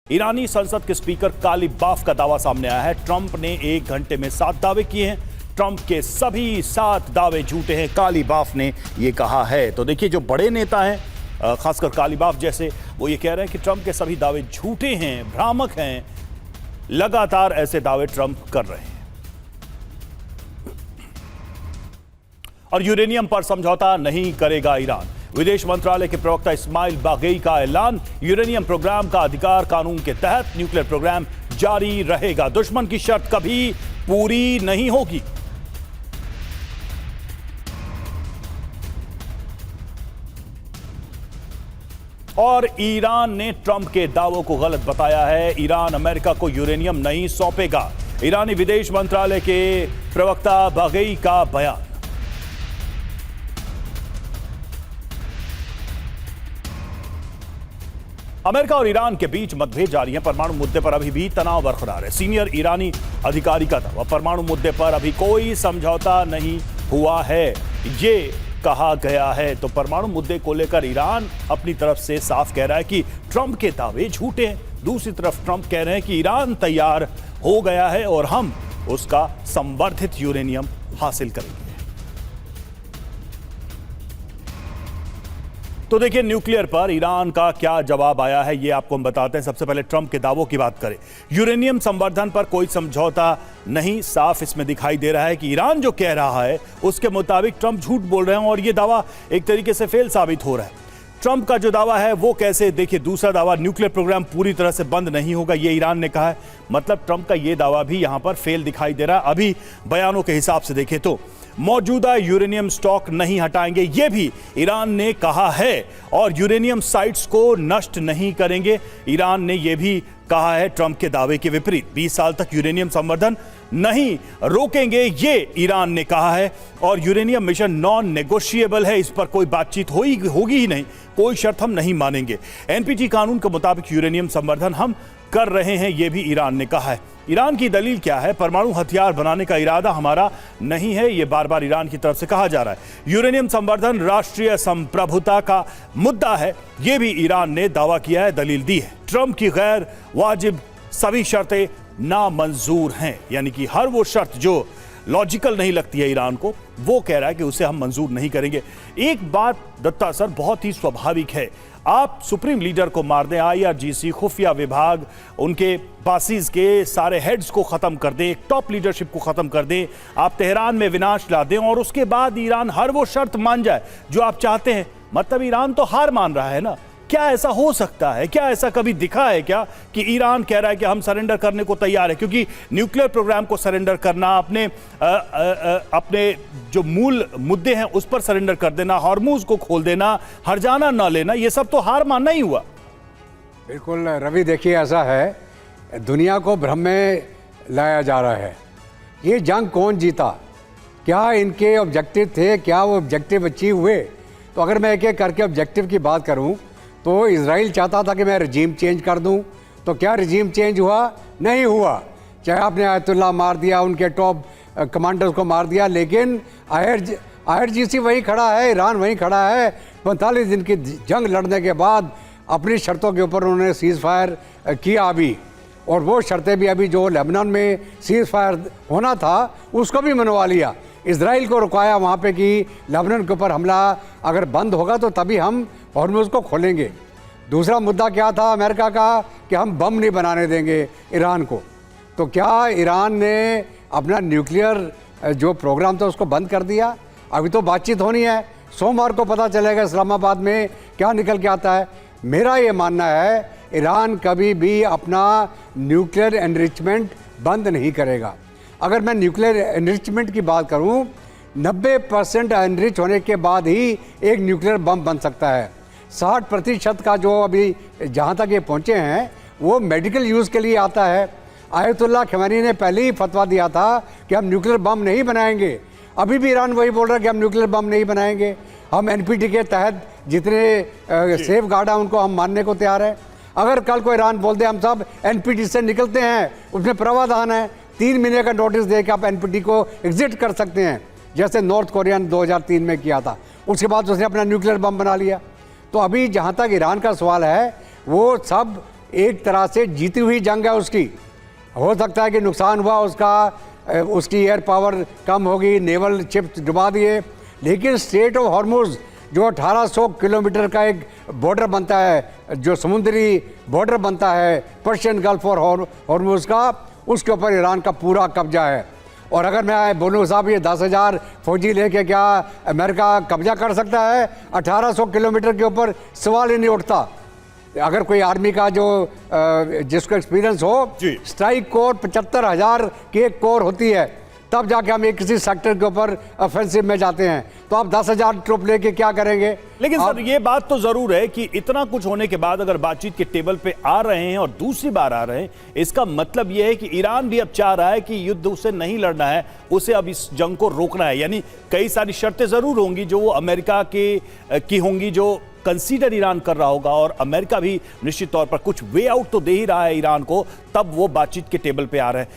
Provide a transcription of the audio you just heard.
ईरानी संसद के स्पीकर कालिबाफ का दावा सामने आया है। ट्रंप ने 1 घंटे में 7 दावे किए हैं। ट्रंप के सभी 7 दावे झूठे हैं, कालिबाफ ने यह कहा है। तो देखिए, जो बड़े नेता हैं, खासकर कालिबाफ जैसे, वो ये कह रहे हैं कि ट्रंप के सभी दावे झूठे हैं, भ्रामक हैं। लगातार ऐसे दावे ट्रंप कर रहे हैं। और यूरेनियम पर समझौता नहीं करेगा ईरान। विदेश मंत्रालय के प्रवक्ता इस्माइल बागई का ऐलान, यूरेनियम प्रोग्राम का अधिकार कानून के तहत न्यूक्लियर प्रोग्राम जारी रहेगा। दुश्मन की शर्त कभी पूरी नहीं होगी। और ईरान ने ट्रंप के दावों को गलत बताया है। ईरान अमेरिका को यूरेनियम नहीं सौंपेगा। ईरानी विदेश मंत्रालय के प्रवक्ता बागई का बयान। अमेरिका और ईरान के बीच मतभेद जारी है। परमाणु मुद्दे पर अभी भी तनाव बरकरार है। सीनियर ईरानी अधिकारी का दावा, परमाणु मुद्दे पर अभी कोई समझौता नहीं हुआ है, ये कहा गया है। तो परमाणु मुद्दे को लेकर ईरान अपनी तरफ से साफ कह रहा है कि ट्रंप के दावे झूठे हैं। दूसरी तरफ ट्रंप कह रहे हैं कि ईरान तैयार हो गया है और हम उसका संवर्धित यूरेनियम हासिल करेंगे। तो देखिए, न्यूक्लियर पर ईरान का क्या जवाब आया है, ये आपको हम बताते हैं। सबसे पहले ट्रंप के दावों की बात करें। यूरेनियम संवर्धन पर कोई समझौता नहीं, साफ इसमें दिखाई दे रहा है कि ईरान जो कह रहा है उसके मुताबिक ट्रंप झूठ बोल रहे हैं और ये दावा एक तरीके से फेल साबित हो रहा है। ट्रंप का जो दावा है वो कैसे, देखिए, दूसरा दावा, न्यूक्लियर प्रोग्राम पूरी तरह से बंद नहीं होगा, ये ईरान ने कहा है। मतलब ट्रंप का ये दावा भी यहां पर फेल दिखाई दे रहा है। अभी बयानों के हिसाब से देखें तो मौजूदा यूरेनियम स्टॉक नहीं हटाएंगे, यह भी ईरान ने कहा है। और यूरेनियम साइट्स को नष्ट नहीं करेंगे, ईरान ने यह भी कहा है। ट्रंप के दावे के विपरीत 20 साल तक यूरेनियम संवर्धन नहीं रोकेंगे, ये ईरान ने कहा है। और यूरेनियम मिशन नॉन नेगोशिएबल है, इस पर कोई बातचीत होगी ही नहीं, कोई शर्त हम नहीं मानेंगे। एनपीटी कानून के मुताबिक यूरेनियम संवर्धन हम कर रहे हैं, यह भी ईरान ने कहा है। ईरान की दलील क्या है? परमाणु हथियार बनाने का इरादा हमारा नहीं है, यह बार बार ईरान की तरफ से कहा जा रहा है। यूरेनियम संवर्धन राष्ट्रीय संप्रभुता का मुद्दा है, यह भी ईरान ने दावा किया है, दलील दी है। ट्रंप की गैर वाजिब सभी शर्तें नामंजूर हैं, यानी कि हर वो शर्त जो लॉजिकल नहीं लगती है ईरान को, वो कह रहा है कि उसे हम मंजूर नहीं करेंगे। एक बात दत्ता सर बहुत ही स्वाभाविक है, आप सुप्रीम लीडर को मार दें, आईआरजीसी, खुफिया विभाग, उनके बासीज के सारे हेड्स को खत्म कर दें, एक टॉप लीडरशिप को खत्म कर दें, आप तेहरान में विनाश ला दें और उसके बाद ईरान हर वो शर्त मान जाए जो आप चाहते हैं। मतलब ईरान तो हार मान रहा है ना। क्या ऐसा हो सकता है? क्या ऐसा कभी दिखा है क्या कि ईरान कह रहा है कि हम सरेंडर करने को तैयार है? क्योंकि न्यूक्लियर प्रोग्राम को सरेंडर करना, अपने जो मूल मुद्दे हैं उस पर सरेंडर कर देना, हॉर्मुज को खोल देना, हर्जाना ना लेना, ये सब तो हार मानना ही हुआ। बिल्कुल रवि, देखिए, ऐसा है, दुनिया को भ्रम में लाया जा रहा है। ये जंग कौन जीता, क्या इनके ऑब्जेक्टिव थे, क्या वो ऑब्जेक्टिव अचीव हुए? तो अगर मैं एक एक करके ऑब्जेक्टिव की बात करूं तो इजराइल चाहता था कि मैं रजीम चेंज कर दूं, तो क्या रजीम चेंज हुआ? नहीं हुआ। चाहे आपने आयतुल्लाह मार दिया, उनके टॉप कमांडर्स को मार दिया, लेकिन आईआरजीसी वहीं खड़ा है, ईरान वहीं खड़ा है। 45 दिन की जंग लड़ने के बाद अपनी शर्तों के ऊपर उन्होंने सीज़ फायर किया अभी, और वो शर्तें भी अभी जो लेबनान में सीज़ फायर होना था उसको भी मनवा लिया। इजराइल को रुकाया वहाँ पे कि लेबनान के ऊपर हमला अगर बंद होगा तो तभी हम हॉर्मुज को खोलेंगे। दूसरा मुद्दा क्या था अमेरिका का, कि हम बम नहीं बनाने देंगे ईरान को। तो क्या ईरान ने अपना न्यूक्लियर जो प्रोग्राम था उसको बंद कर दिया? अभी तो बातचीत होनी है, सोमवार को पता चलेगा इस्लामाबाद में क्या निकल के आता है। मेरा ये मानना है ईरान कभी भी अपना न्यूक्लियर एनरिचमेंट बंद नहीं करेगा। अगर मैं न्यूक्लियर एनरिचमेंट की बात करूं, 90% एनरिच होने के बाद ही एक न्यूक्लियर बम बन सकता है। 60% का जो अभी जहां तक ये पहुंचे हैं वो मेडिकल यूज़ के लिए आता है। आयतुल्लाह खमेनी ने पहले ही फतवा दिया था कि हम न्यूक्लियर बम नहीं बनाएंगे। अभी भी ईरान वही बोल रहा है कि हम न्यूक्लियर बम नहीं बनाएंगे। हम एनपीटी के तहत जितने सेफ गार्ड हैं उनको हम मानने को तैयार हैं। अगर कल को ईरान बोल दे हम सब एनपीटी से निकलते हैं, उसमें प्रावधान है 3 महीने का नोटिस दे के आप एनपीटी को एग्जिट कर सकते हैं, जैसे नॉर्थ कोरिया ने 2003 में किया था। उसके बाद उसने अपना न्यूक्लियर बम बना लिया। तो अभी जहाँ तक ईरान का सवाल है वो सब एक तरह से जीती हुई जंग है उसकी। हो सकता है कि नुकसान हुआ उसका, उसकी एयर पावर कम होगी, नेवल शिप डुबा दिए, लेकिन स्ट्रेट ऑफ हॉर्मुज़ जो 1800 किलोमीटर का एक बॉर्डर बनता है, जो समुद्री बॉर्डर बनता है पर्शियन गल्फ और हॉर्मुज़ का, उसके ऊपर ईरान का पूरा कब्जा है। और अगर मैं बोलूँ साहब ये 10,000 फौजी लेके क्या अमेरिका कब्जा कर सकता है 1800 किलोमीटर के ऊपर? सवाल ही नहीं उठता। अगर कोई आर्मी का जो जिसको एक्सपीरियंस हो, जी। स्ट्राइक कोर 75,000 की एक कोर होती है, तब जाके हम एक किसी सेक्टर के ऊपर ऑफेंसिव में जाते हैं। तो आप 10,000 ट्रुप लेके क्या करेंगे? लेकिन सर ये बात तो जरूर है कि इतना कुछ होने के बाद अगर बातचीत के टेबल पे आ रहे हैं और दूसरी बार आ रहे हैं, इसका मतलब यह है कि ईरान भी अब चाह रहा है कि युद्ध उसे नहीं लड़ना है, उसे अब इस जंग को रोकना है। यानी कई सारी शर्तें जरूर होंगी जो वो अमेरिका की होंगी, जो कंसीडर ईरान कर रहा होगा, और अमेरिका भी निश्चित तौर पर कुछ वे आउट तो दे ही रहा है ईरान को, तब वो बातचीत के टेबल पे आ रहे हैं।